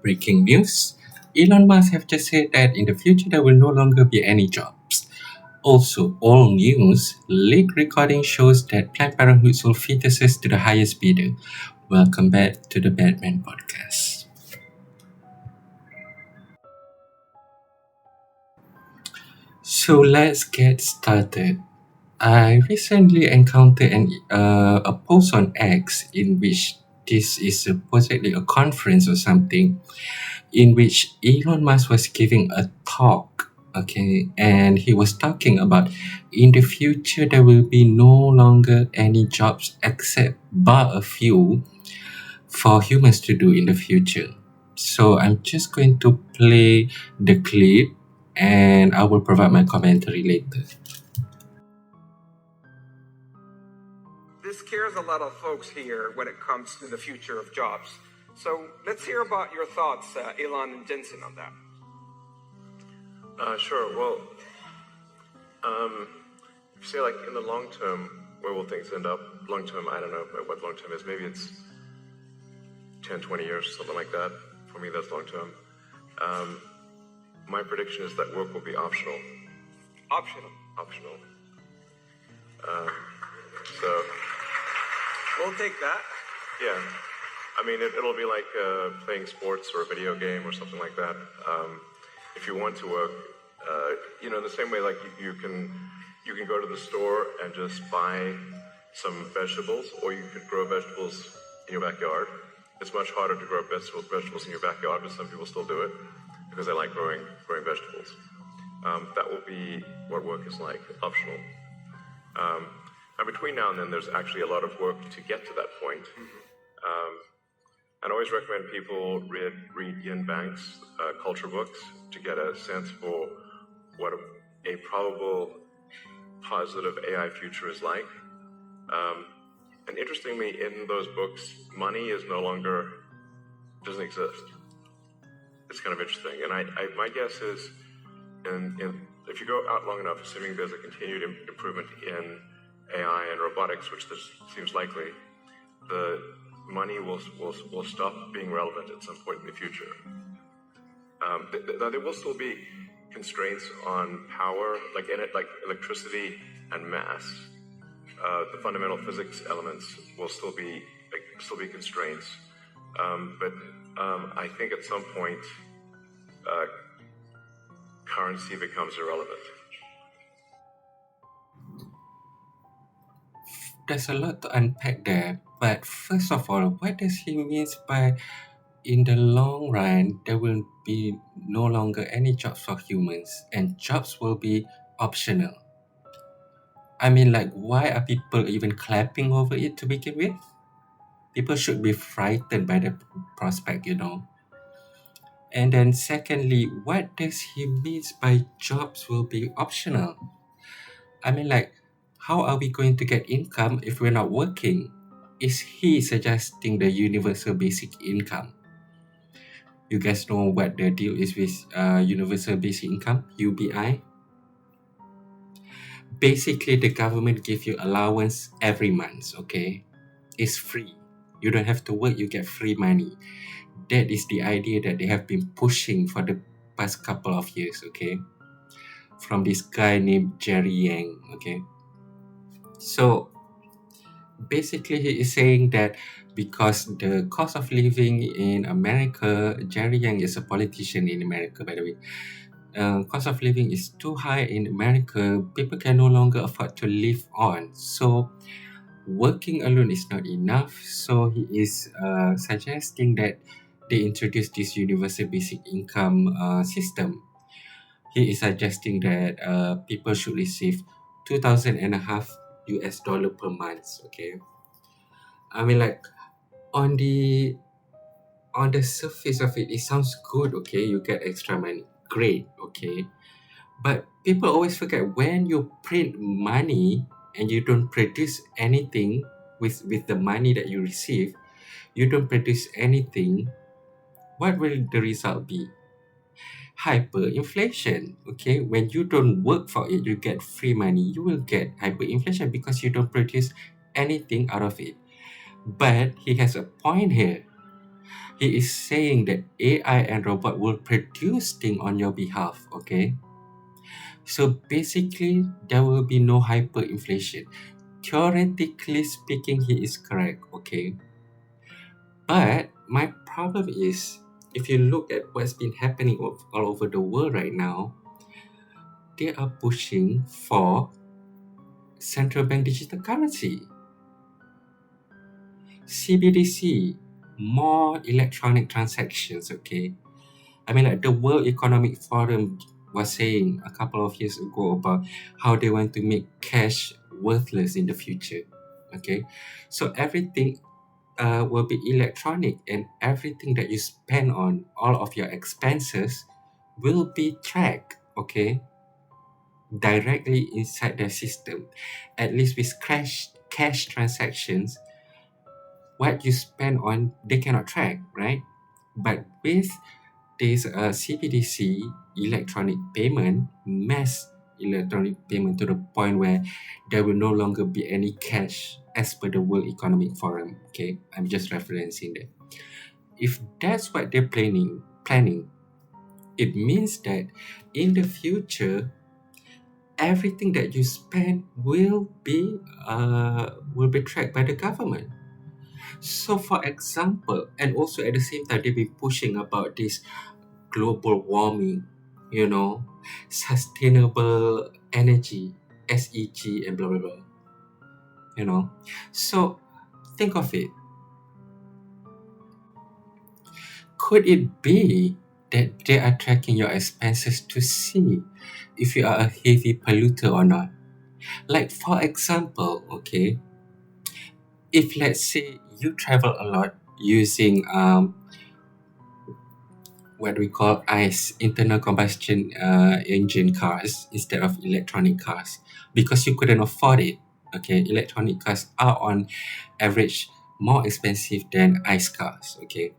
Breaking news. Elon Musk have just said that in the future there will no longer be any jobs. Also, all news, leaked recording shows that Planned Parenthood sold fetuses to the highest bidder. Welcome back to the Batman podcast. So let's get started. I recently encountered a post on X in which this is supposedly a conference or something in which Elon Musk was giving a talk, okay, and he was talking about in the future there will be no longer any jobs except but a few for humans to do in the future. So I'm just going to play the clip and I will provide my commentary later. This scares a lot of folks here when it comes to the future of jobs. So let's hear about your thoughts, Elon and Jensen, on that. Sure. Well, say like in the long term, where will things end up? Long term, I don't know what long term is. Maybe it's 10, 20 years, something like that. For me, that's long term. My prediction is that work will be optional. Optional. Optional. So, We'll take that. yeah. I mean, it'll be like playing sports or a video game or something like that. If you want to work, in the same way, like you can go to the store and just buy some vegetables, or you could grow vegetables in your backyard. It's much harder to grow vegetables in your backyard, but some people still do it because they like growing vegetables. That will be what work is like, optional. And between now and then, there's actually a lot of work to get to that point. I'd always recommend people read Yin Bank's culture books to get a sense for what a probable positive AI future is like. And interestingly, in those books, money doesn't exist. It's kind of interesting. And my guess is, if you go out long enough, assuming there's a continued improvement in AI and robotics, which this seems likely, the money will stop being relevant at some point in the future. There will still be constraints on power, like electricity and mass. The fundamental physics elements will still be constraints, but I think at some point currency becomes irrelevant. There's a lot to unpack there, but first of all, what does he mean by in the long run there will be no longer any jobs for humans and jobs will be optional? I mean, like, why are people even clapping over it to begin with? People should be frightened by the prospect. And then secondly, what does he mean by jobs will be optional? I mean, like, how are we going to get income if we're not working? Is he suggesting the universal basic income? You guys know what the deal is with universal basic income, UBI? Basically, the government gives you allowance every month, okay? It's free. You don't have to work, you get free money. That is the idea that they have been pushing for the past couple of years, okay? From this guy named Jerry Yang, okay? So basically he is saying that because the cost of living in America, Jerry Yang is a politician in America, by the way. Cost of living is too high in America. People can no longer afford to live on. So working alone is not enough. So he is suggesting that they introduce this universal basic income system. He is suggesting that people should receive $2,500 US per month. Okay, I mean, like, on the surface of it, it sounds good. Okay, you get extra money, great. Okay, but people always forget when you print money and you don't produce anything with the money that you receive, you don't produce anything. What will the result be? Hyperinflation. Okay, when you don't work for it, you get free money, you will get hyperinflation because you don't produce anything out of it. But he has a point here. He is saying that AI and robot will produce things on your behalf, okay? So basically, there will be no hyperinflation. Theoretically speaking, he is correct, okay? But my problem is, if you look at what's been happening all over the world right now, they are pushing for central bank digital currency. CBDC, more electronic transactions, okay? I mean, like the World Economic Forum was saying a couple of years ago about how they want to make cash worthless in the future, okay? So everything will be electronic, and everything that you spend on, all of your expenses, will be tracked, okay? Directly inside the system. At least with cash transactions, what you spend on, they cannot track, right? But with this CBDC, electronic payment, mass electronic payment, to the point where there will no longer be any cash as per the World Economic Forum. Okay, I'm just referencing that. If that's what they're planning, it means that in the future, everything that you spend will be tracked by the government. So, for example, and also at the same time, they've been pushing about this global warming, sustainable energy, SEG, and blah, blah, blah. So, think of it. Could it be that they are tracking your expenses to see if you are a heavy polluter or not? Like, for example, okay, if let's say you travel a lot using what we call ICE, internal combustion engine cars, instead of electronic cars, because you couldn't afford it. Okay, electronic cars are on average more expensive than ICE cars. Okay,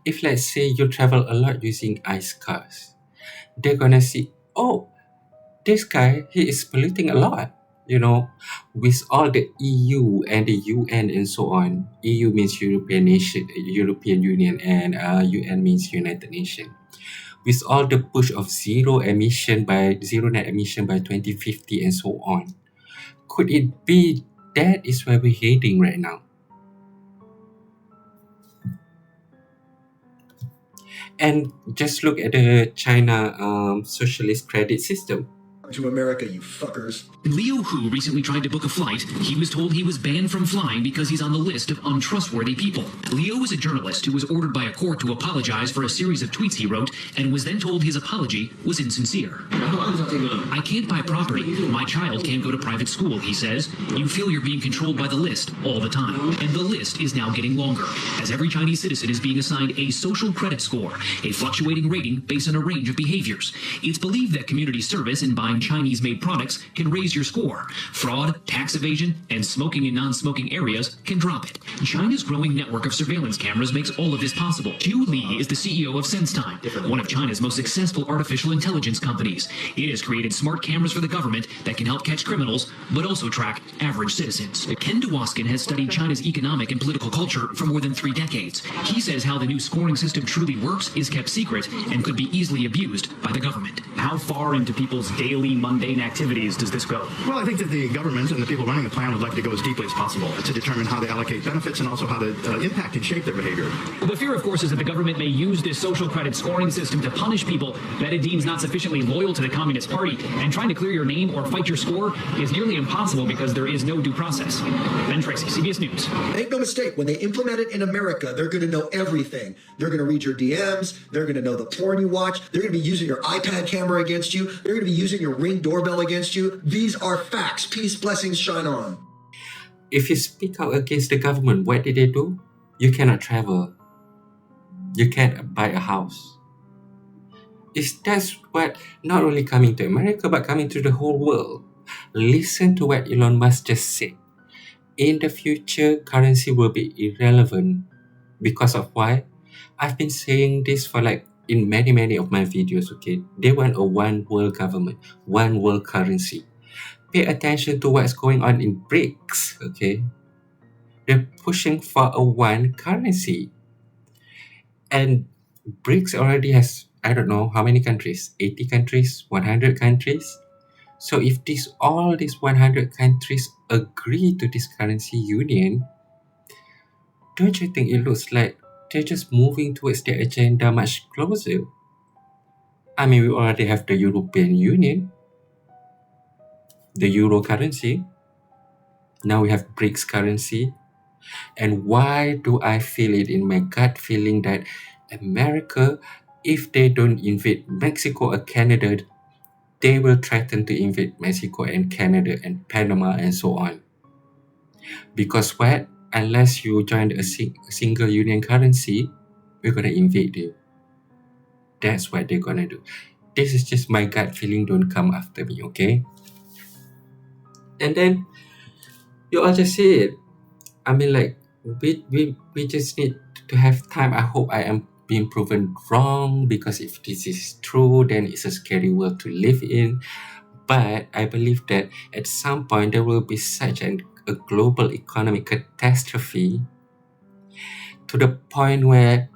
if let's say you travel a lot using ICE cars, they're gonna see, oh, this guy, he is polluting a lot. With all the EU and the UN and so on. EU means European Union, and UN means United Nations. With all the push of zero net emission by 2050 and so on, could it be that is where we're heading right now? And just look at the China socialist credit system. To America, you fuckers. Leo Hu recently tried to book a flight. He was told he was banned from flying because he's on the list of untrustworthy people. Leo is a journalist who was ordered by a court to apologize for a series of tweets he wrote and was then told his apology was insincere. I can't buy property. My child can't go to private school, he says. You feel you're being controlled by the list all the time. And the list is now getting longer, as every Chinese citizen is being assigned a social credit score, a fluctuating rating based on a range of behaviors. It's believed that community service and buying Chinese-made products can raise your score. Fraud, tax evasion, and smoking in non-smoking areas can drop it. China's growing network of surveillance cameras makes all of this possible. Zhu Li is the CEO of SenseTime, one of China's most successful artificial intelligence companies. It has created smart cameras for the government that can help catch criminals, but also track average citizens. Ken Dwoskin has studied China's economic and political culture for more than 3 decades. He says how the new scoring system truly works is kept secret and could be easily abused by the government. How far into people's daily mundane activities does this go? Well, I think that the government and the people running the plan would like to go as deeply as possible to determine how they allocate benefits and also how to impact and shape their behavior. The fear, of course, is that the government may use this social credit scoring system to punish people that it deems not sufficiently loyal to the Communist Party, and trying to clear your name or fight your score is nearly impossible because there is no due process. Ben Tracy, CBS News. Make no mistake, when they implement it in America, they're going to know everything. They're going to read your DMs. They're going to know the porn you watch. They're going to be using your iPad camera against you. They're going to be using your Ring doorbell against you. These are facts. Peace, blessings, shine on. If you speak out against the government, what did they do? You cannot travel. You can't buy a house. That's what not only coming to America, but coming to the whole world. Listen to what Elon Musk just said. In the future, currency will be irrelevant. Because of why? I've been saying this for in many of my videos, okay? They want a one world government, one world currency. Pay attention to what's going on in BRICS, okay? They're pushing for a one currency. And BRICS already has, I don't know how many countries, 80 countries, 100 countries. So if all these 100 countries agree to this currency union, don't you think it looks like they're just moving towards their agenda much closer? I mean, we already have the European Union, the euro currency. Now we have BRICS currency. And why do I feel it in my gut feeling that America, if they don't invade Mexico or Canada, they will threaten to invade Mexico and Canada and Panama and so on. Because what? Unless you join a single union currency, we're going to invade you. That's what they're going to do. This is just my gut feeling. Don't come after me, okay? And then you all just say it. I mean, like, we just need to have time. I hope I am being proven wrong, because if this is true, then it's a scary world to live in. But I believe that at some point there will be such a global economic catastrophe to the point where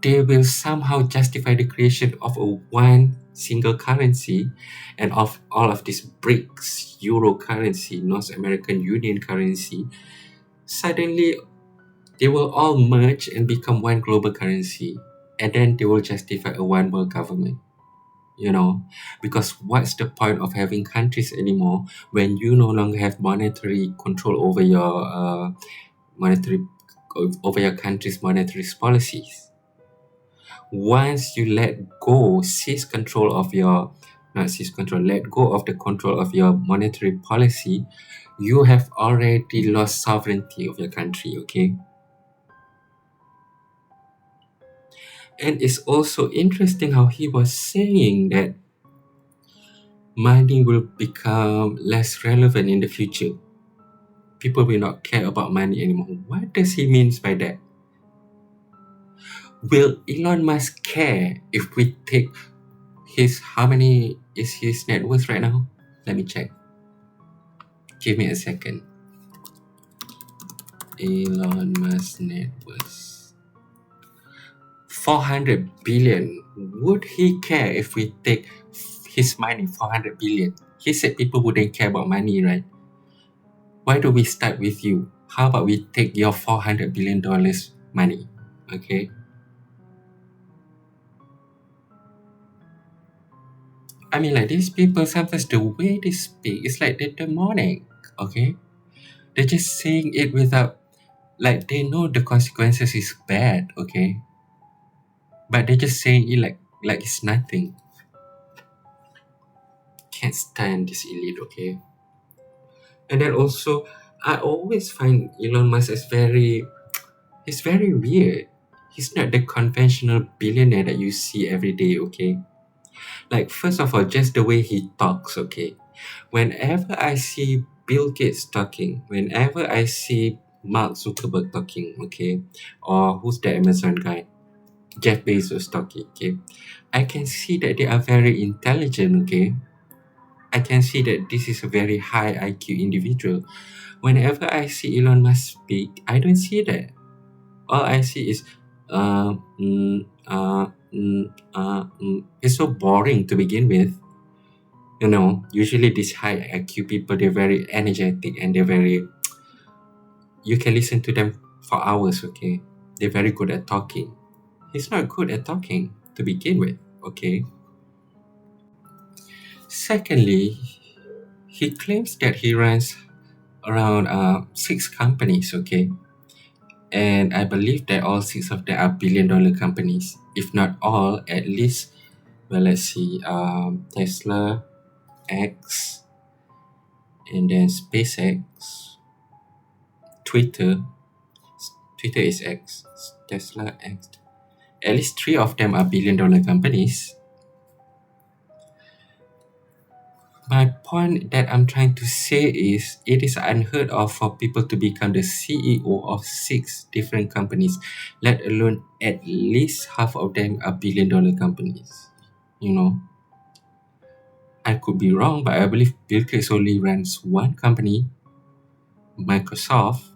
they will somehow justify the creation of a one single currency, and of all of these BRICS, Euro currency, North American Union currency, suddenly they will all merge and become one global currency, and then they will justify a one world government. Because what's the point of having countries anymore when you no longer have monetary control over your monetary over your country's monetary policies? Once you let go, let go of the control of your monetary policy, you have already lost sovereignty of your country, okay? And it's also interesting how he was saying that money will become less relevant in the future. People will not care about money anymore. What does he mean by that? Will Elon Musk care if we take how many is his net worth right now? Let me check. Give me a second. Elon Musk net worth. 400 billion. Would he care if we take his money, 400 billion? He said people wouldn't care about money, right? Why don't we start with you? How about we take your $400 billion money, okay? I mean, like, these people, sometimes the way they speak is like they're demonic, okay? They're just saying it without, like, they know the consequences is bad, okay? But they're just saying it like it's nothing. Can't stand this elite, okay? And then also, I always find Elon Musk as he's very weird. He's not the conventional billionaire that you see every day, okay? Like, first of all, just the way he talks, okay? Whenever I see Bill Gates talking, whenever I see Mark Zuckerberg talking, okay? Or who's the Amazon guy? Jeff Bezos talking, okay? I can see that they are very intelligent, okay? I can see that this is a very high IQ individual. Whenever I see Elon Musk speak, I don't see that. All I see is, it's so boring to begin with. Usually these high IQ people, they're very energetic and you can listen to them for hours, okay? They're very good at talking. He's not good at talking to begin with, okay? Secondly, he claims that he runs around 6 companies, okay? And I believe that all 6 of them are billion-dollar companies. If not all, at least, well, let's see, Tesla, X, and then SpaceX, Twitter is X, Tesla, X. At least 3 of them are billion-dollar companies. My point that I'm trying to say is, it is unheard of for people to become the CEO of 6 different companies, let alone at least half of them are billion-dollar companies. I could be wrong, but I believe Bill Gates only runs one company, Microsoft.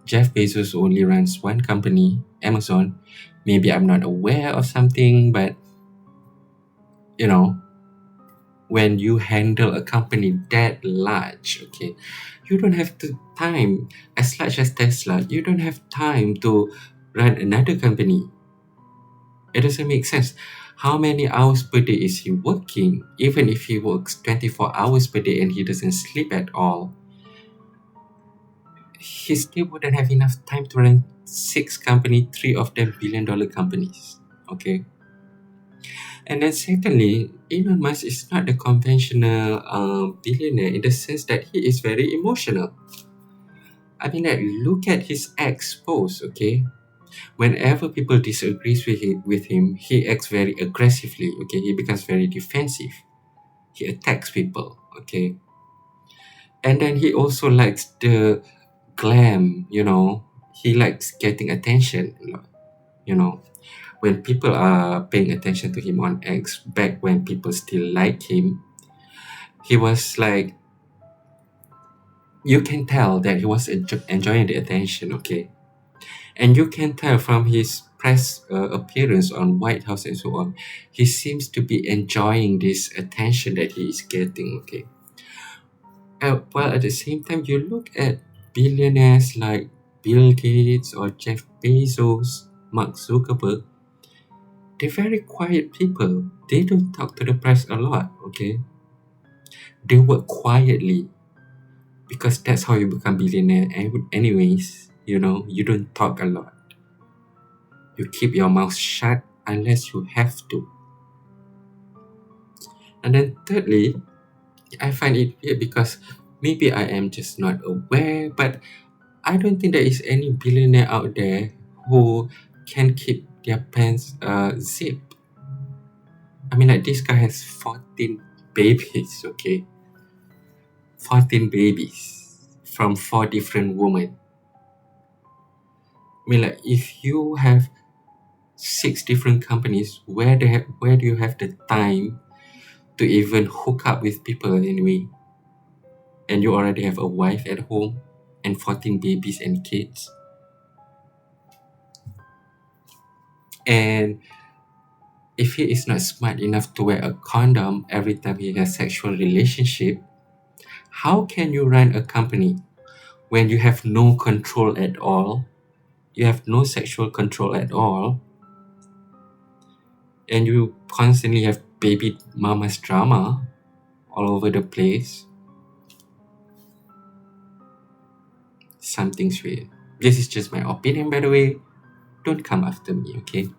Jeff Bezos only runs one company, Amazon. Maybe I'm not aware of something, but when you handle a company that large, okay, you don't have the time, as large as Tesla, you don't have time to run another company. It doesn't make sense. How many hours per day is he working? Even if he works 24 hours per day and he doesn't sleep at all, he still wouldn't have enough time to run 6 companies, 3 of them billion-dollar companies. Okay. And then secondly, Elon Musk is not the conventional billionaire in the sense that he is very emotional. I mean, like, look at his ex post, okay? Whenever people disagree with him, he acts very aggressively, okay? He becomes very defensive. He attacks people, okay? And then he also likes the glam, He likes getting attention, When people are paying attention to him on X, back when people still like him, he was like, you can tell that he was enjoying the attention, okay? And you can tell from his press appearance on White House and so on, he seems to be enjoying this attention that he is getting, okay? While at the same time, you look at billionaires like Bill Gates or Jeff Bezos, Mark Zuckerberg, they're very quiet people. They don't talk to the press a lot, okay? They work quietly because that's how you become billionaire. Anyways, you don't talk a lot. You keep your mouth shut unless you have to. And then thirdly, I find it weird because maybe I am just not aware, but I don't think there is any billionaire out there who can keep their pants zipped. I mean, like, this guy has 14 babies, okay? 14 babies from 4 different women. I mean, like, if you have 6 different companies, where do you have the time to even hook up with people anyway? And you already have a wife at home and 14 babies and kids. And if he is not smart enough to wear a condom every time he has sexual relationship, how can you run a company when you have no control at all? You have no sexual control at all, and you constantly have baby mama's drama all over the place. Something's weird. This is just my opinion, by the way. Don't come after me, okay?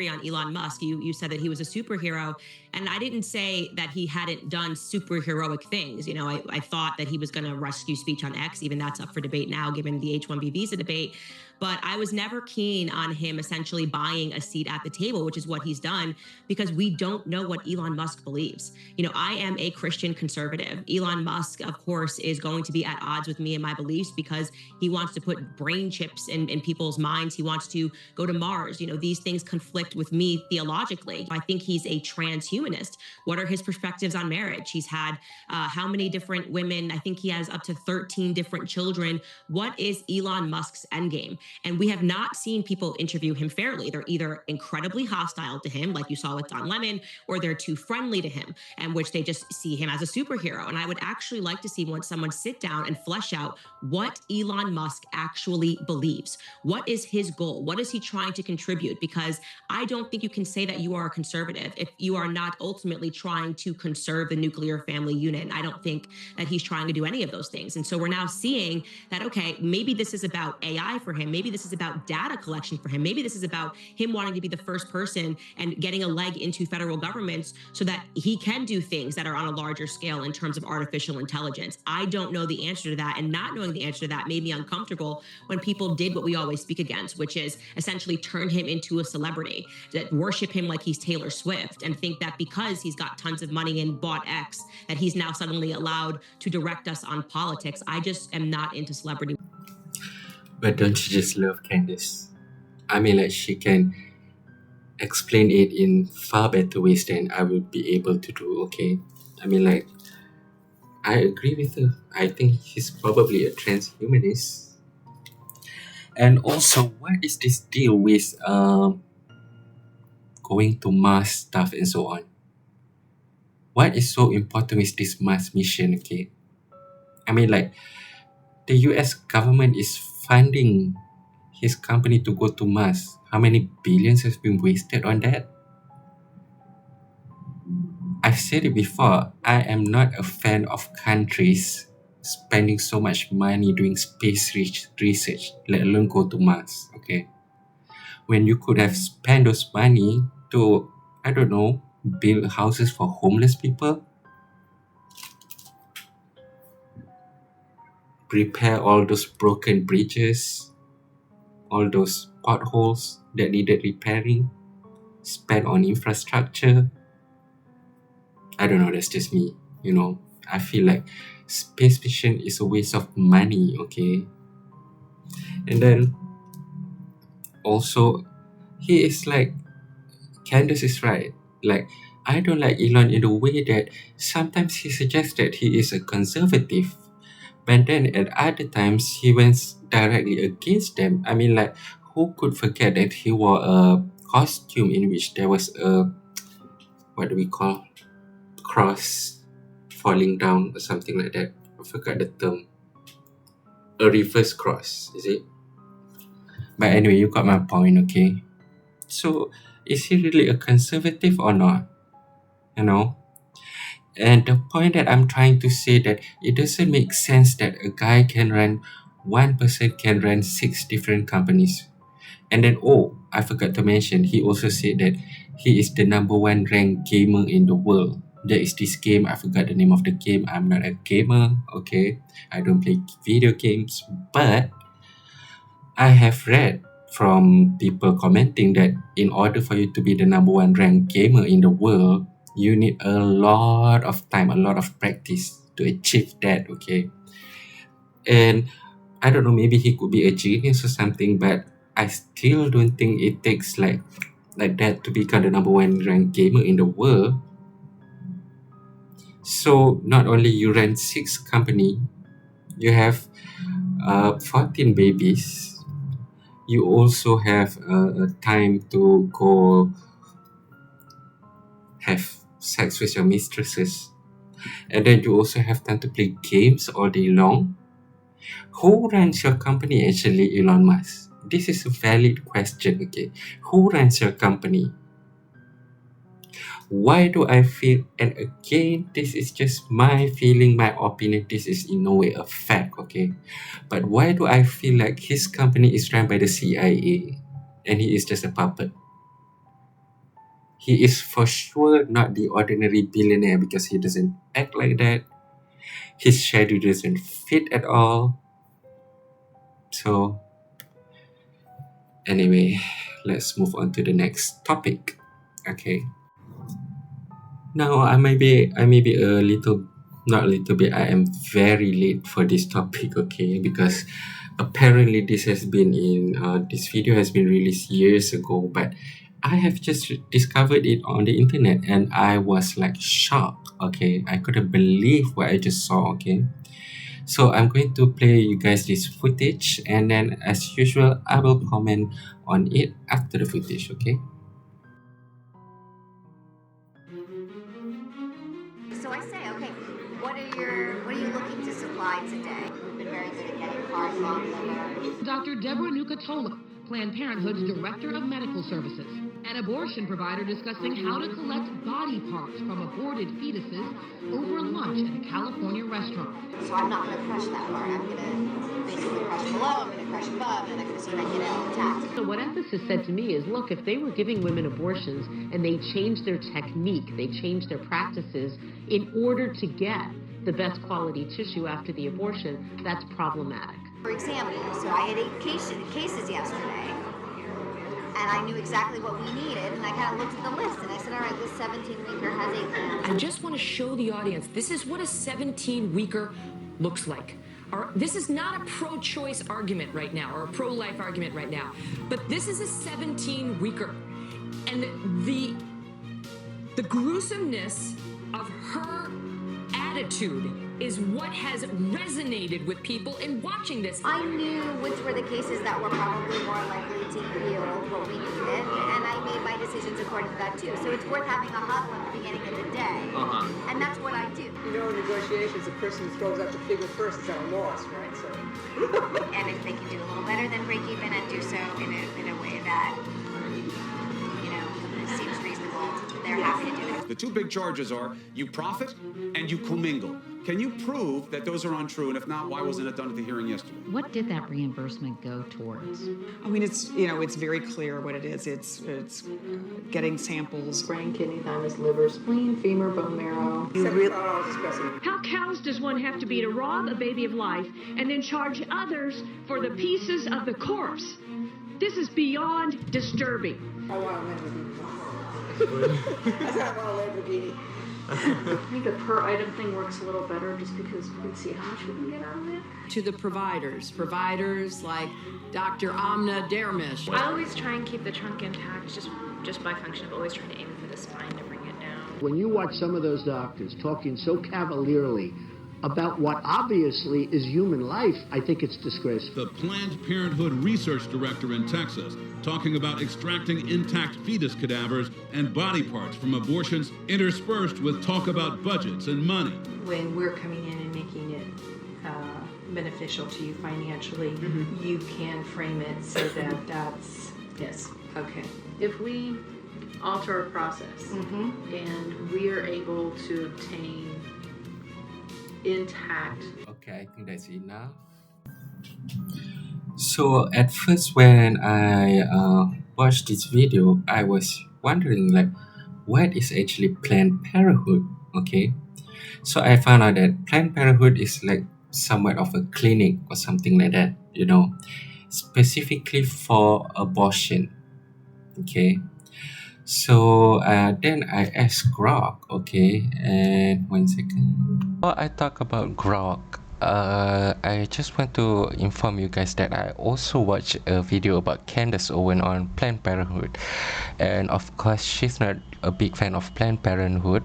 On Elon Musk, you said that he was a superhero, and I didn't say that he hadn't done superheroic things. I thought that he was going to rescue speech on X. Even that's up for debate now, given the H-1B visa debate. But I was never keen on him essentially buying a seat at the table, which is what he's done, because we don't know what Elon Musk believes. I am a Christian conservative. Elon Musk, of course, is going to be at odds with me and my beliefs because he wants to put brain chips in people's minds. He wants to go to Mars. These things conflict with me theologically. I think he's a transhumanist. What are his perspectives on marriage? He's had how many different women? I think he has up to 13 different children. What is Elon Musk's endgame? And we have not seen people interview him fairly. They're either incredibly hostile to him, like you saw with Don Lemon, or they're too friendly to him, and which they just see him as a superhero. And I would actually like to see someone sit down and flesh out what Elon Musk actually believes. What is his goal? What is he trying to contribute? Because I don't think you can say that you are a conservative if you are not ultimately trying to conserve the nuclear family unit. And I don't think that he's trying to do any of those things. And so we're now seeing that, okay, maybe this is about AI for him. Maybe this is about data collection for him. Maybe this is about him wanting to be the first person and getting a leg into federal governments so that he can do things that are on a larger scale in terms of artificial intelligence. I don't know the answer to that, and not knowing the answer to that made me uncomfortable when people did what we always speak against, which is essentially turn him into a celebrity, that worship him like he's Taylor Swift, and think that because he's got tons of money and bought X, that he's now suddenly allowed to direct us on politics. I just am not into celebrity. But don't you just love Candace? I mean, like, she can explain it in far better ways than I would be able to do, okay? I mean, like, I agree with her. I think he's probably a transhumanist. And also, what is this deal with going to Mars stuff and so on? What is so important with this Mars mission, okay? I mean, like, the US government is funding his company to go to Mars. How many billions has been wasted on that? I've said it before, I am not a fan of countries spending so much money doing space research, let alone go to Mars, okay? When you could have spent those money to, I don't know, build houses for homeless people, repair all those broken bridges, all those potholes that needed repairing, spend on infrastructure. I don't know, that's just me, you know. I feel like space mission is a waste of money, okay? And then also, he is like, Candace is right. Like, I don't like Elon in the way that sometimes he suggests that he is a conservative, but then at other times he went directly against them. I mean, like, who could forget that he wore a costume in which there was a, what do we call, cross falling down or something like that? I forgot the term. A reverse cross, is it? But anyway, you got my point, okay? So, is he really a conservative or not? You know? And the point that I'm trying to say that it doesn't make sense that a guy can run, one person can run 6 different companies. And then, oh, I forgot to mention, he also said that he is the #1 ranked gamer in the world. There is this game, I forgot the name of the game. I'm not a gamer, okay? I don't play video games, but I have read from people commenting that in order for you to be the #1 ranked gamer in the world, you need a lot of time, a lot of practice to achieve that, okay? And I don't know, maybe he could be a genius or something, but I still don't think it takes like that to become the #1 ranked gamer in the world. So not only you run 6 company, you have 14 babies. You also have time to go have sex with your mistresses. And then you also have time to play games all day long. Who runs your company actually, Elon Musk? This is a valid question, okay? Who runs your company? Why do I feel, and again, this is just my feeling, my opinion, this is in no way a fact, okay? But why do I feel like his company is run by the CIA and he is just a puppet? He is for sure not the ordinary billionaire because he doesn't act like that. His schedule doesn't fit at all. So, anyway, let's move on to the next topic. Okay. Now, I may be a little, not a little bit, I am very late for this topic, okay? Because apparently this has been this video has been released years ago, but I have just discovered it on the internet and I was like shocked, okay? I couldn't believe what I just saw, okay? So I'm going to play you guys this footage and then as usual, I will comment on it after the footage, okay? So I say, okay, what are you looking to supply today? We've been very good at getting cars on. Dr. Deborah Nucatola, Planned Parenthood's Director of Medical Services, an abortion provider discussing how to collect body parts from aborted fetuses over lunch at a California restaurant. So I'm not going to crush that part. I'm going to basically crush below, I'm going to crush above, and I'm going to see if I can get it all intact. So what Emphasis said to me is, look, if they were giving women abortions and they changed their technique, they changed their practices in order to get the best quality tissue after the abortion, that's problematic. For example, so I had 8 cases yesterday, and I knew exactly what we needed, and I kind of looked at the list, and I said, all right, this 17-weeker has 8 pounds. I just want to show the audience, this is what a 17-weeker looks like. This is not a pro-choice argument right now, or a pro-life argument right now, but this is a 17-weeker. And the gruesomeness of her attitude is what has resonated with people in watching this. I knew which were the cases that were probably more likely to yield what we needed, and I made my decisions according to that too. So it's worth having a huddle at the beginning of the day, and that's what I do. You know, in negotiations, the person who throws out the figure first is at a loss, right? So. And if they can do a little better than break even and do so in a way that, you know, seems reasonable, they're happy to do it. The two big charges are you profit and you commingle. Can you prove that those are untrue? And if not, why wasn't it done at the hearing yesterday? What did that reimbursement go towards? I mean, it's, you know, it's very clear what it is. It's getting samples. Brain, kidney, thymus, liver, spleen, femur, bone marrow. How callous does one have to be to rob a baby of life and then charge others for the pieces of the corpse? This is beyond disturbing. I want a Lamborghini. I said I want a Lamborghini. I think the per item thing works a little better just because we can see how much we can get out of it. To the providers like Dr. Amna Dermish. I always try and keep the trunk intact just by function of always trying to aim for the spine to bring it down. When you watch some of those doctors talking so cavalierly about what obviously is human life, I think it's disgraceful. The Planned Parenthood research director in Texas talking about extracting intact fetus cadavers and body parts from abortions interspersed with talk about budgets and money. When we're coming in and making it beneficial to you financially, you can frame it so that that's, yes, okay. If we alter a process and we are able to obtain intact. Okay, I think that's enough. So at first when I watched this video, I was wondering like, what is actually Planned Parenthood? Okay, so I found out that Planned Parenthood is like somewhat of a clinic or something like that, you know, specifically for abortion. Okay, so then I asked Grok, okay, and 1 second. While I talk about Grok, I just want to inform you guys that I also watched a video about Candace Owen on Planned Parenthood, and of course she's not a big fan of Planned Parenthood,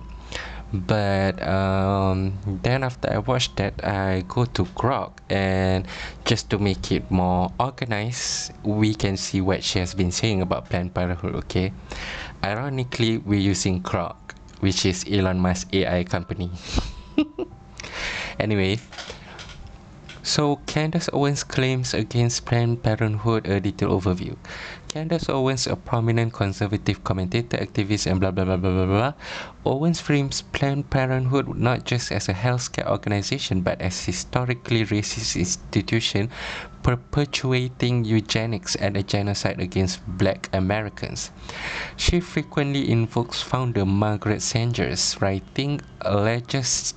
but then after I watched that, I go to Grok, and just to make it more organized, we can see what she has been saying about Planned Parenthood. Okay, ironically we're using Grok, which is Elon Musk AI company. Anyway, so Candace Owens claims against Planned Parenthood, a detailed overview. Candace Owens, a prominent conservative commentator, activist, and blah blah blah blah blah blah. Owens frames Planned Parenthood not just as a healthcare organization but as historically racist institution perpetuating eugenics and a genocide against Black Americans. She frequently invokes founder Margaret Sanger's writing, alleges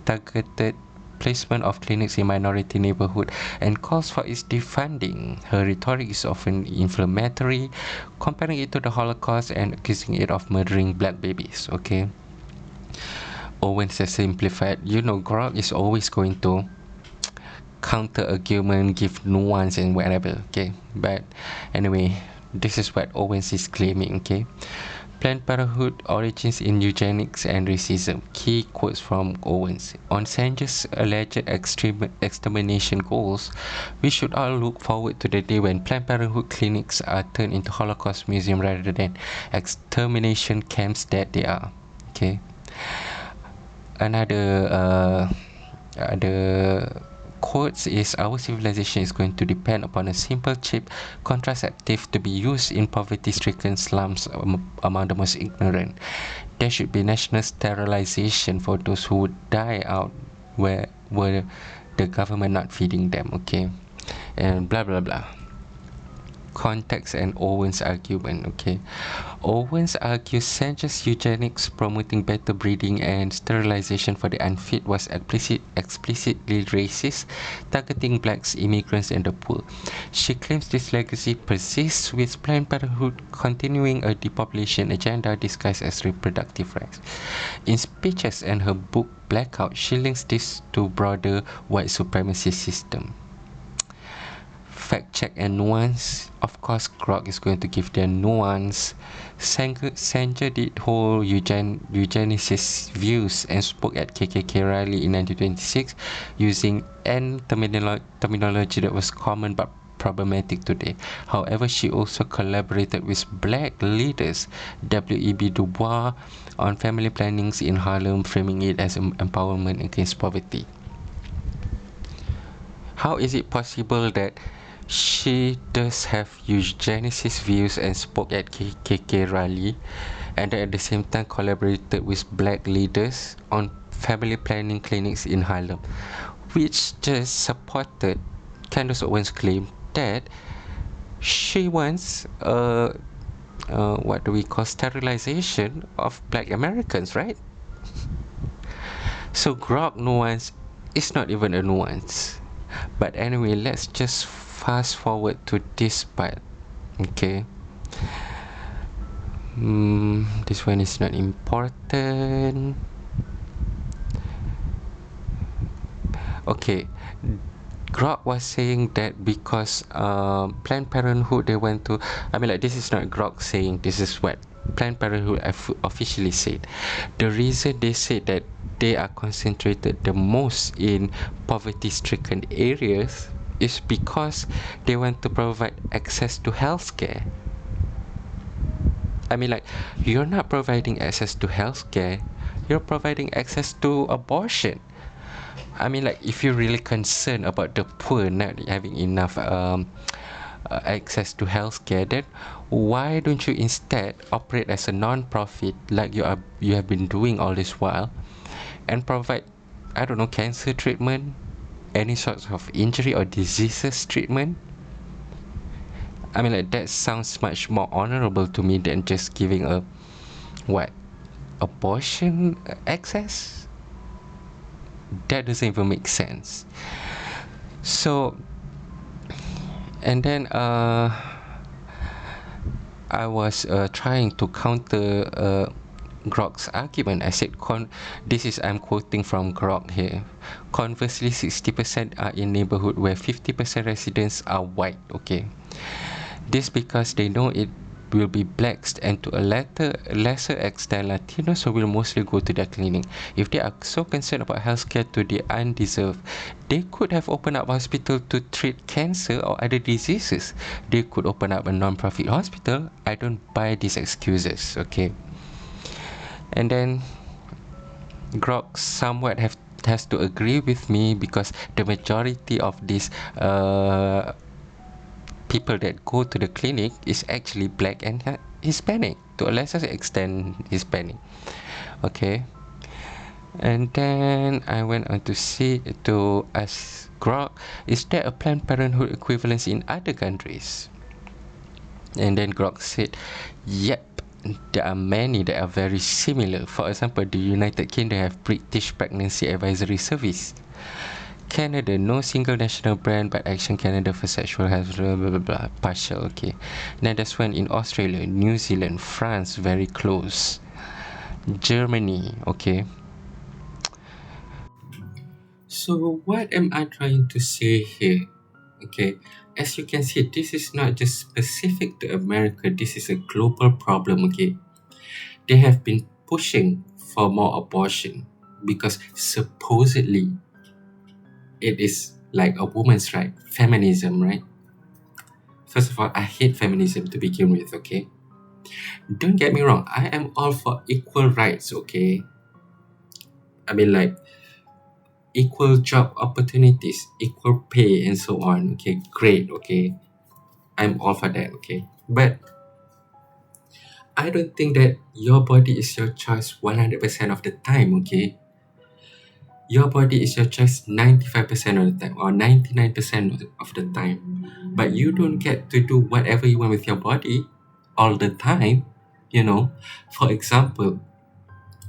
targeted placement of clinics in minority neighborhoods, and calls for its defunding. Her rhetoric is often inflammatory, comparing it to the Holocaust and accusing it of murdering black babies. Okay, Owens has simplified. You know, Grok is always going to counter argument, give nuance and whatever. Okay, but anyway, this is what Owens is claiming. Okay, Planned Parenthood origins in eugenics and racism. Key quotes from Owens. On Sanger's alleged extermination goals, we should all look forward to the day when Planned Parenthood clinics are turned into Holocaust museum rather than extermination camps that they are. Okay. Another quotes is, our civilization is going to depend upon a simple, cheap contraceptive to be used in poverty-stricken slums among the most ignorant. There should be national sterilization for those who would die out where were the government not feeding them. Okay, and blah blah blah. Context and Owens' argument. Okay, Owens argues Sanger's eugenics promoting better breeding and sterilization for the unfit was explicitly racist, targeting blacks, immigrants, and the poor. She claims this legacy persists, with Planned Parenthood continuing a depopulation agenda disguised as reproductive rights. In speeches and her book Blackout, she links this to broader white supremacy system. fact check and nuance. Of course, Grok is going to give their nuance. Sanger did hold eugenicist views and spoke at KKK rally in 1926 using an terminology that was common but problematic today. However, she also collaborated with black leaders W.E.B. Du Bois on family plannings in Harlem, framing it as empowerment against poverty. How is it possible that she does have eugenicist views and spoke at KKK rally, and then at the same time collaborated with black leaders on family planning clinics in Harlem, which just supported Candace Owens' claim that she wants what do we call sterilization of black Americans, right? So Grok nuance is not even a nuance. But anyway, let's just fast forward to this part. Okay. This one is not important. Okay. Grok was saying that because Planned Parenthood, they went to, I mean, like, this is not Grok saying, this is what Planned Parenthood officially said. The reason they said that they are concentrated the most in poverty-stricken areas is because they want to provide access to healthcare. I mean, like, you're not providing access to healthcare, you're providing access to abortion. I mean, like, if you're really concerned about the poor not having enough access to healthcare, then why don't you instead operate as a non-profit like you have been doing all this while, and provide, I don't know, cancer treatment, any sorts of injury or diseases treatment? I mean, like, that sounds much more honorable to me than just giving a abortion access. That doesn't even make sense. So, and then I was trying to counter Grok's argument. I said, I'm quoting from Grok here. Conversely, 60% are in neighborhood where 50% residents are white. Okay, this because they know it will be blacks, and to a lesser extent Latinos, so will mostly go to their clinic. If they are so concerned about healthcare to the undeserved, they could have opened up hospital to treat cancer or other diseases. They could open up a non-profit hospital. I don't buy these excuses, okay? And then Grok somewhat has to agree with me, because the majority of these people that go to the clinic is actually black and Hispanic, to a lesser extent Hispanic. Okay. And then I went on to ask Grok, is there a Planned Parenthood equivalence in other countries? And then Grok said, yep, there are many that are very similar. For example, the United Kingdom have British Pregnancy Advisory Service. Canada, no single national brand, but Action Canada for sexual health, blah, blah, blah, blah, partial, okay. Then there's one in Australia, New Zealand, France, very close. Germany, okay. So what am I trying to say here? Okay, as you can see, this is not just specific to America, this is a global problem, okay. They have been pushing for more abortion because supposedly it is like a woman's right, feminism, right? First of all, I hate feminism to begin with, okay? Don't get me wrong, I am all for equal rights, okay? I mean, like, equal job opportunities, equal pay, and so on, okay? Great, okay? I'm all for that, okay? But I don't think that your body is your choice 100% of the time, okay? Your body is your choice 95% of the time or 99% of the time. But you don't get to do whatever you want with your body all the time, you know? For example,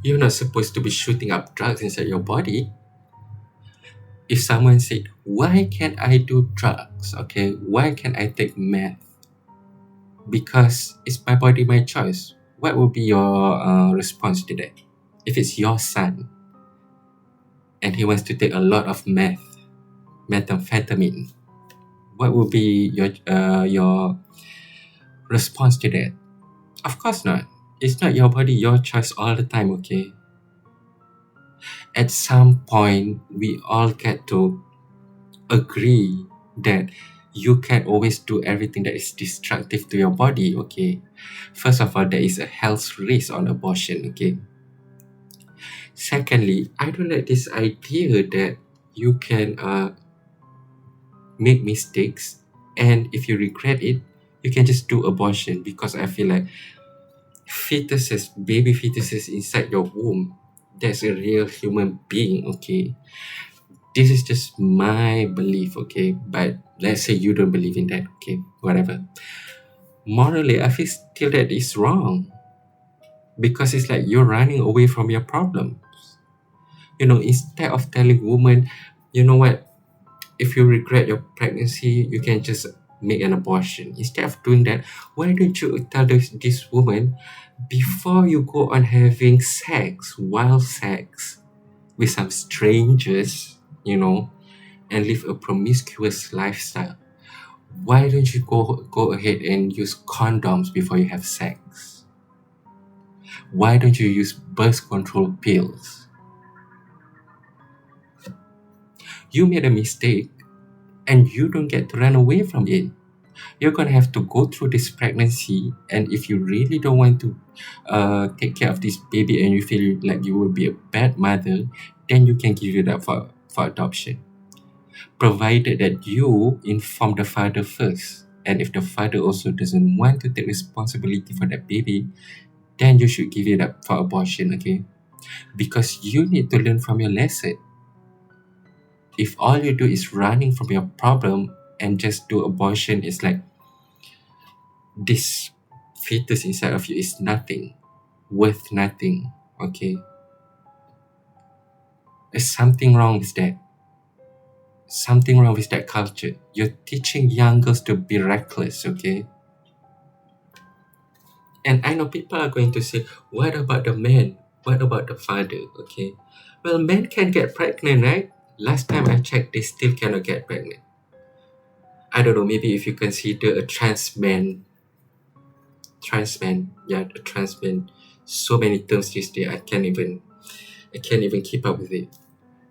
you're not supposed to be shooting up drugs inside your body. If someone said, why can't I do drugs? Okay, why can't I take meth? Because it's my body, my choice. What would be your response to that? If it's your son and he wants to take a lot of methamphetamine, what would be your response to that? Of course not. It's not your body, your choice all the time, okay? At some point, we all get to agree that you can't always do everything that is destructive to your body, okay? First of all, there is a health risk on abortion, okay? Secondly, I don't like this idea that you can make mistakes, and if you regret it, you can just do abortion, because I feel like baby fetuses inside your womb, that's a real human being, okay? This is just my belief, okay? But let's say you don't believe in that, okay? Whatever. Morally, I feel still that is wrong, because it's like you're running away from your problem. Instead of telling women, you know what, if you regret your pregnancy, you can just make an abortion. Instead of doing that, why don't you tell this woman, before you go on having wild sex with some strangers, and live a promiscuous lifestyle, why don't you go ahead and use condoms before you have sex? Why don't you use birth control pills? You made a mistake, and you don't get to run away from it. You're going to have to go through this pregnancy, and if you really don't want to take care of this baby and you feel like you will be a bad mother, then you can give it up for adoption, provided that you inform the father first. And if the father also doesn't want to take responsibility for that baby, then you should give it up for abortion, okay? Because you need to learn from your lesson. If all you do is running from your problem and just do abortion, it's like this fetus inside of you is nothing, worth nothing, okay? There's something wrong with that. Something wrong with that culture. You're teaching young girls to be reckless, okay? And I know people are going to say, what about the man? What about the father, okay? Well, men can get pregnant, right? Last time I checked, they still cannot get pregnant. I don't know, maybe if you consider a trans man, a trans man, so many terms these days, I can't even keep up with it.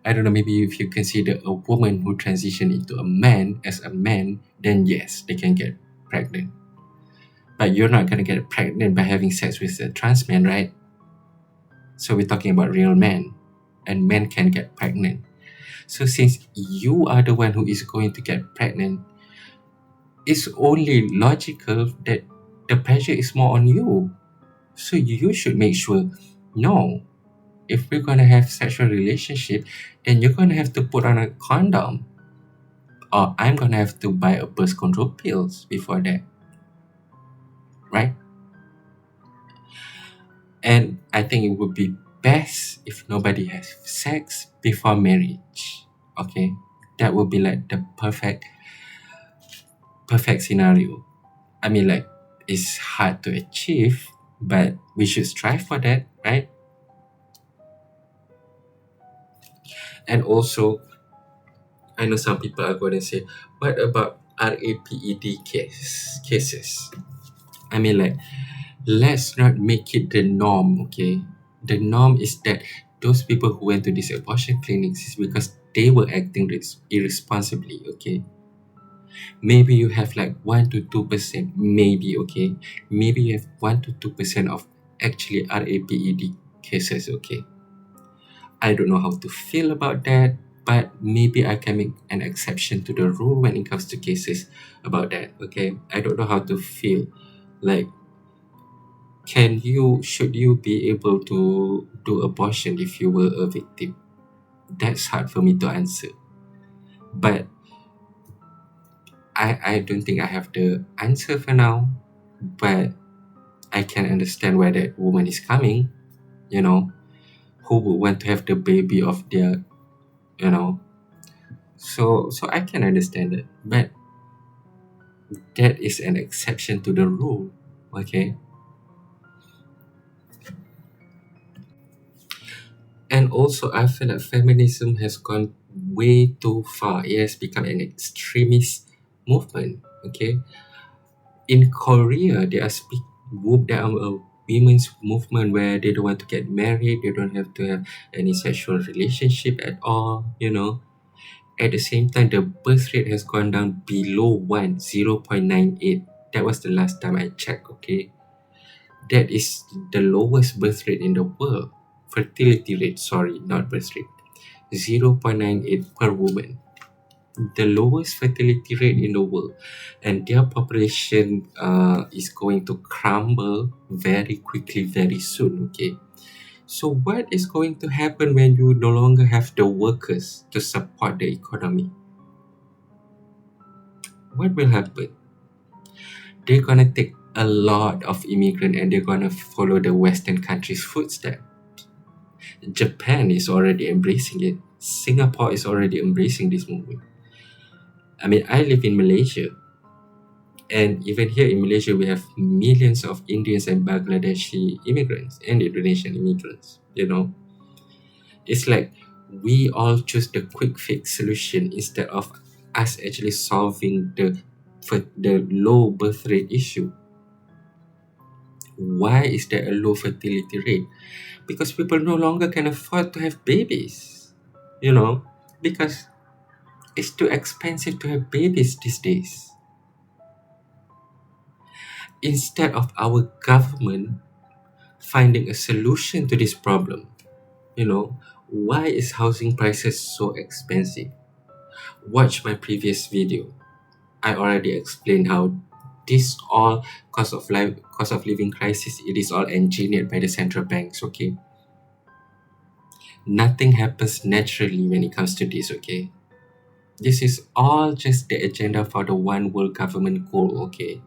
I don't know, maybe if you consider a woman who transitioned into a man as a man, then yes, they can get pregnant. But you're not going to get pregnant by having sex with a trans man, right? So we're talking about real men, and men can get pregnant. So since you are the one who is going to get pregnant, it's only logical that the pressure is more on you. So you should make sure, no, if we're going to have sexual relationship, then you're going to have to put on a condom, or I'm going to have to buy a birth control pills before that, right? And I think it would be best if nobody has sex before marriage, okay? That would be like the perfect scenario. I mean, like, it's hard to achieve, but we should strive for that, right? And also, I know some people are going to say, what about RAPED cases? I mean, like, let's not make it the norm, okay? The norm is that those people who went to these abortion clinics is because they were acting irresponsibly, okay? Maybe you have like 1 to 2%, maybe, okay? Maybe you have 1 to 2% of actually RAPED cases, okay? I don't know how to feel about that, but maybe I can make an exception to the rule when it comes to cases about that, okay? I don't know how to feel. Like, should you be able to do abortion if you were a victim? That's hard for me to answer. But I don't think I have the answer for now, but I can understand where that woman is coming, who would want to have the baby of their, so I can understand it, but that is an exception to the rule, okay? And also, I feel like feminism has gone way too far. It has become an extremist movement. Okay, in Korea, there are a women's movement where they don't want to get married, they don't have to have any sexual relationship at all. At the same time, the birth rate has gone down below 0.98. That was the last time I checked. Okay, that is the lowest birth rate in the world. Fertility rate, sorry, not birth rate. 0.98 per woman. The lowest fertility rate in the world, and their population is going to crumble very quickly, very soon. Okay, so what is going to happen when you no longer have the workers to support the economy? What will happen? They're gonna take a lot of immigrants and they're gonna follow the Western countries' footsteps. Japan is already embracing it. Singapore is already embracing this movement. I mean, I live in Malaysia, and even here in Malaysia, we have millions of Indians and Bangladeshi immigrants and Indonesian immigrants. It's like we all choose the quick fix solution instead of us actually solving the low birth rate issue. Why is there a low fertility rate? Because people no longer can afford to have babies. Because it's too expensive to have babies these days. Instead of our government finding a solution to this problem, why is housing prices so expensive? Watch my previous video. I already explained how this all cost of living crisis, it is all engineered by the central banks. Okay, nothing happens naturally when it comes to this. Okay, this is all just the agenda for the one world government goal. Okay,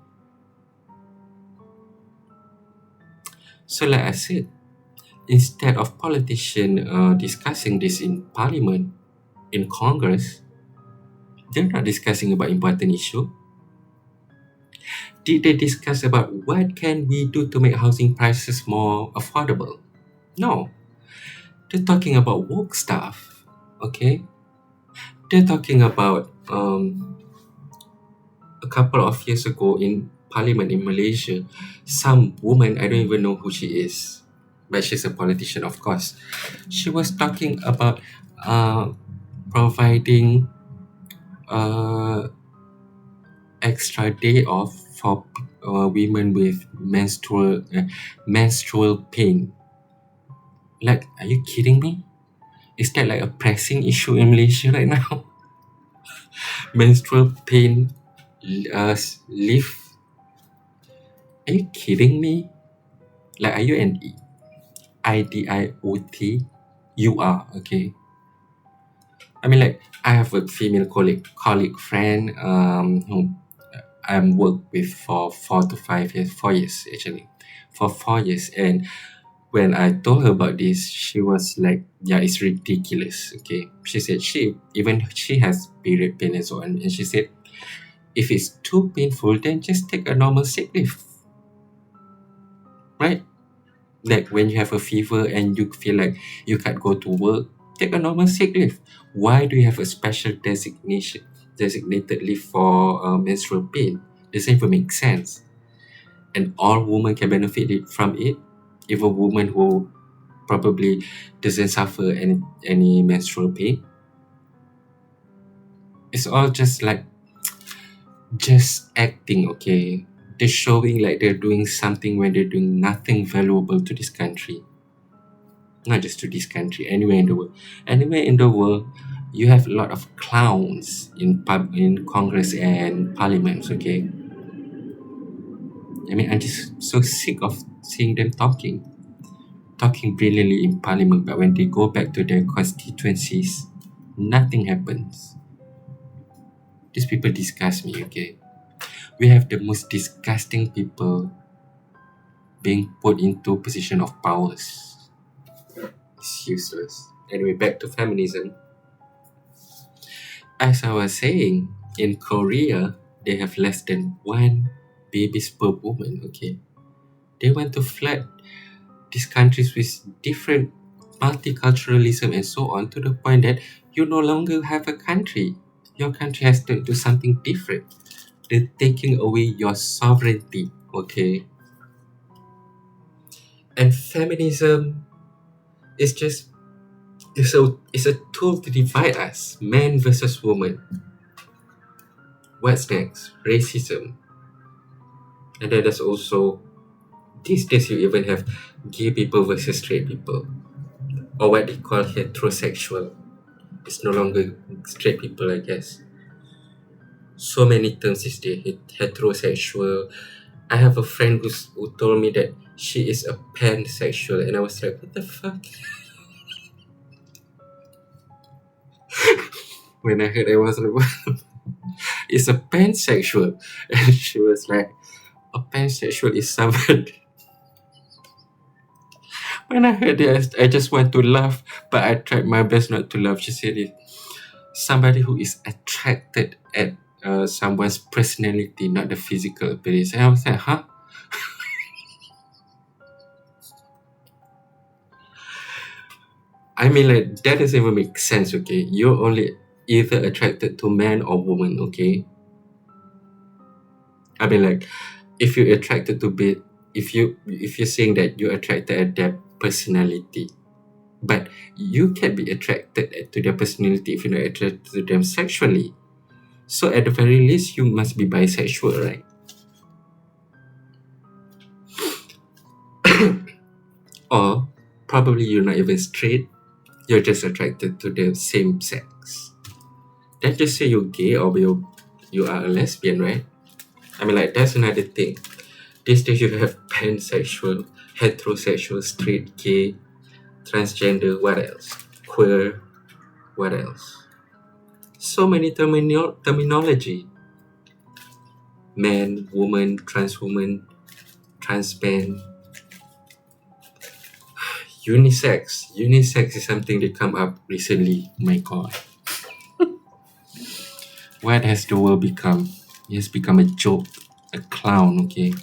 so like I said, instead of politicians discussing this in parliament, in Congress, they're not discussing about important issue. Did they discuss about what can we do to make housing prices more affordable? No. They're talking about woke stuff. Okay? They're talking about a couple of years ago in parliament in Malaysia, some woman, I don't even know who she is, but she's a politician, of course. She was talking about providing extra day off for women with menstrual pain. Like, are you kidding me? Is that like a pressing issue in Malaysia right now? Menstrual pain leave? Are you kidding me? Like, are you an idiot? You are, okay? I mean, like, I have a female colleague friend who I'm worked with for 4 years actually, for 4 years. And when I told her about this, she was like, yeah, it's ridiculous. Okay, she said she has period pain and so on, and she said, if it's too painful, then just take a normal sick leave, right? Like when you have a fever and you feel like you can't go to work, take a normal sick leave. Why do you have a special designated leave for menstrual pain? Doesn't even make sense. And all women can benefit from it. Even a woman who probably doesn't suffer any menstrual pain. It's all just acting, okay? They're showing like they're doing something when they're doing nothing valuable to this country. Not just to this country, anywhere in the world. Anywhere in the world, you have a lot of clowns in Congress and parliaments, okay? I mean, I'm just so sick of seeing them talking brilliantly in parliament, but when they go back to their constituencies, nothing happens. These people disgust me, okay? We have the most disgusting people being put into position of powers. It's useless. Anyway, back to feminism. As I was saying, in Korea, they have less than 1 babies per woman, okay? They want to flood these countries with different multiculturalism and so on, to the point that you no longer have a country. your country has to do something different. They're taking away your sovereignty, okay? And feminism is just it's a tool to divide us, man versus woman. What's next? Racism. And then there's also these days you even have gay people versus straight people, or what they call heterosexual. It's no longer straight people, I guess. So many terms these days. Heterosexual. I have a friend who told me that she is a pansexual, and I was like, what the fuck? When I heard, I was like, what? It's a pansexual. And she was like, a pansexual is somebody. When I heard it, I just want to laugh, but I tried my best not to laugh. She said it. Somebody who is attracted at someone's personality, not the physical appearance. And I was like, huh? I mean, like, that doesn't even make sense, okay? You're only either attracted to man or woman, okay? I mean, like, if you're attracted to be, if you're saying that you're attracted at their personality, but you can be attracted to their personality if you're not attracted to them sexually. So at the very least, you must be bisexual, right? Or probably you're not even straight, you're just attracted to the same sex. Don't just say you're gay or you are a lesbian, right? I mean, like, that's another thing. These days you have pansexual, heterosexual, straight, gay, transgender, what else? Queer, what else? So many terminology. Man, woman, trans man. Unisex. Unisex is something that come up recently. My God. What has the world become? It has become a joke, a clown, okay?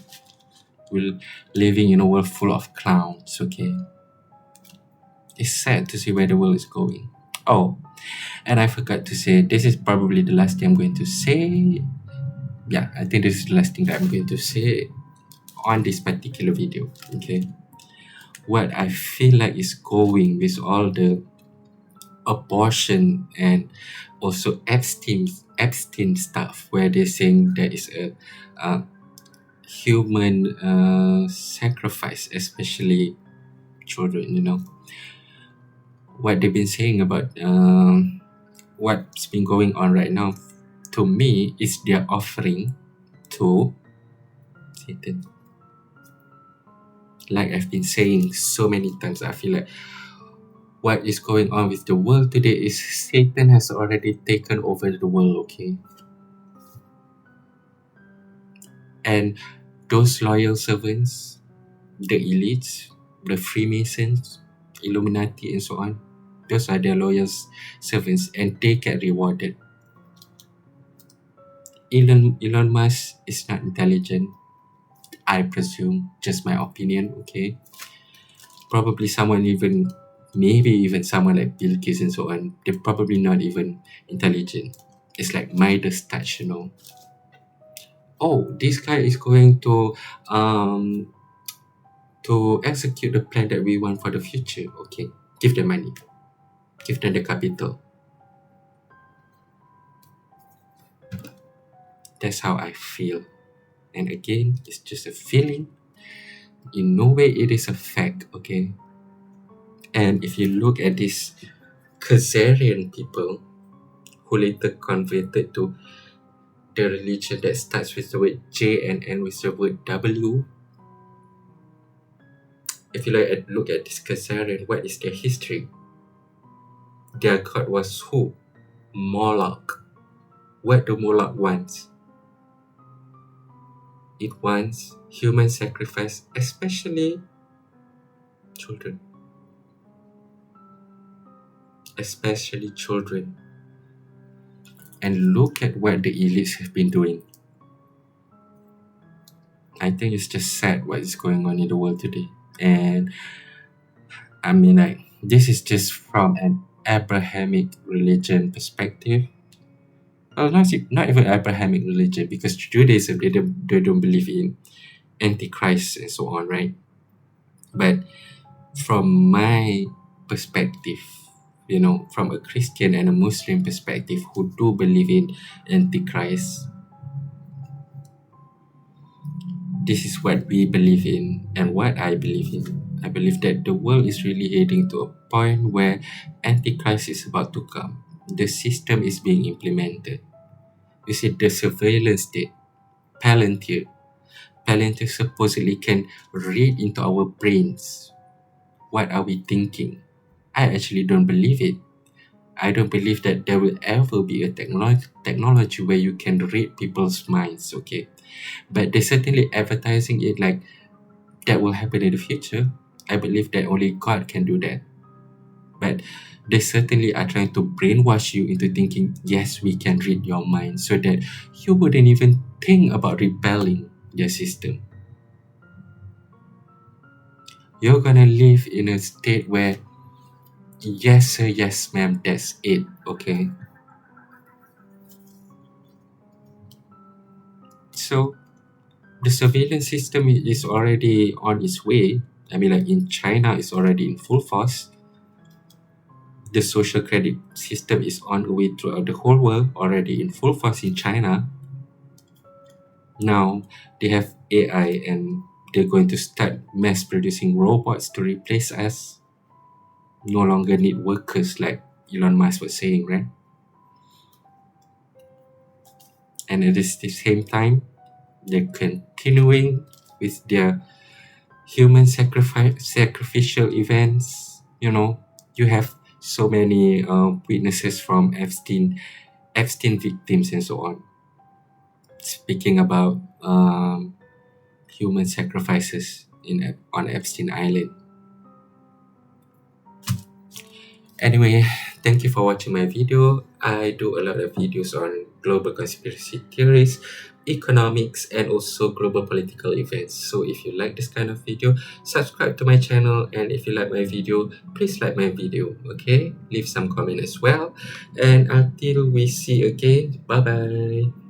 We're living in a world full of clowns, okay? It's sad to see where the world is going. Oh, and I forgot to say, this is probably the last thing I'm going to say. Yeah, I think this is the last thing that I'm going to say on this particular video, okay? What I feel like is going with all the abortion and also Epstein stuff, where they're saying there is a human sacrifice, especially children, you know. What they've been saying about what's been going on right now, to me, is their offering to Satan. Like I've been saying so many times, I feel like what is going on with the world today is Satan has already taken over the world, okay? And those loyal servants, the elites, the Freemasons, Illuminati, and so on, those are their loyal servants, and they get rewarded. Elon Musk is not intelligent, I presume, just my opinion, okay? Probably maybe even someone like Bill Gates and so on, they're probably not even intelligent. It's like Midas touch, you know. Oh, this guy is going to execute the plan that we want for the future. Okay, give them money, give them the capital. That's how I feel. And again, it's just a feeling. In no way it is a fact, okay? And if you look at these Khazarian people who later converted to the religion that starts with the word J and ends with the word W, if you look at this Khazarian, what is their history? Their god was who? Moloch. What do Moloch wants? It wants human sacrifice, especially children. Especially children. And look at what the elites have been doing. I think it's just sad what is going on in the world today. And I mean, like, this is just from an Abrahamic religion perspective. not even Abrahamic religion, because Judaism, they don't believe in Antichrist and so on, right? But from my perspective, from a Christian and a Muslim perspective who do believe in Antichrist, this is what we believe in and what I believe in. I believe that the world is really heading to a point where Antichrist is about to come. The system is being implemented. You see, the surveillance state, Palantir supposedly can read into our brains. What are we thinking? I actually don't believe it. I don't believe that there will ever be a technology where you can read people's minds, okay? But they're certainly advertising it like that will happen in the future. I believe that only God can do that. But they certainly are trying to brainwash you into thinking, yes, we can read your mind, so that you wouldn't even think about rebelling their system. You're gonna live in a state where, yes sir, yes ma'am, that's it, okay? So the surveillance system is already on its way. I mean, like in China, it's already in full force. The social credit system is on the way throughout the whole world, already in full force in China. Now they have AI and they're going to start mass producing robots to replace us. No longer need workers, like Elon Musk was saying, right? And at the same time, they're continuing with their human sacrificial events. You have so many witnesses from Epstein victims and so on, speaking about human sacrifices on Epstein Island. Anyway, thank you for watching my video. I do a lot of videos on global conspiracy theories, economics, and also global political events. So if you like this kind of video, subscribe to my channel, and if you like my video, please like my video, okay? Leave some comment as well. And until we see again, bye bye.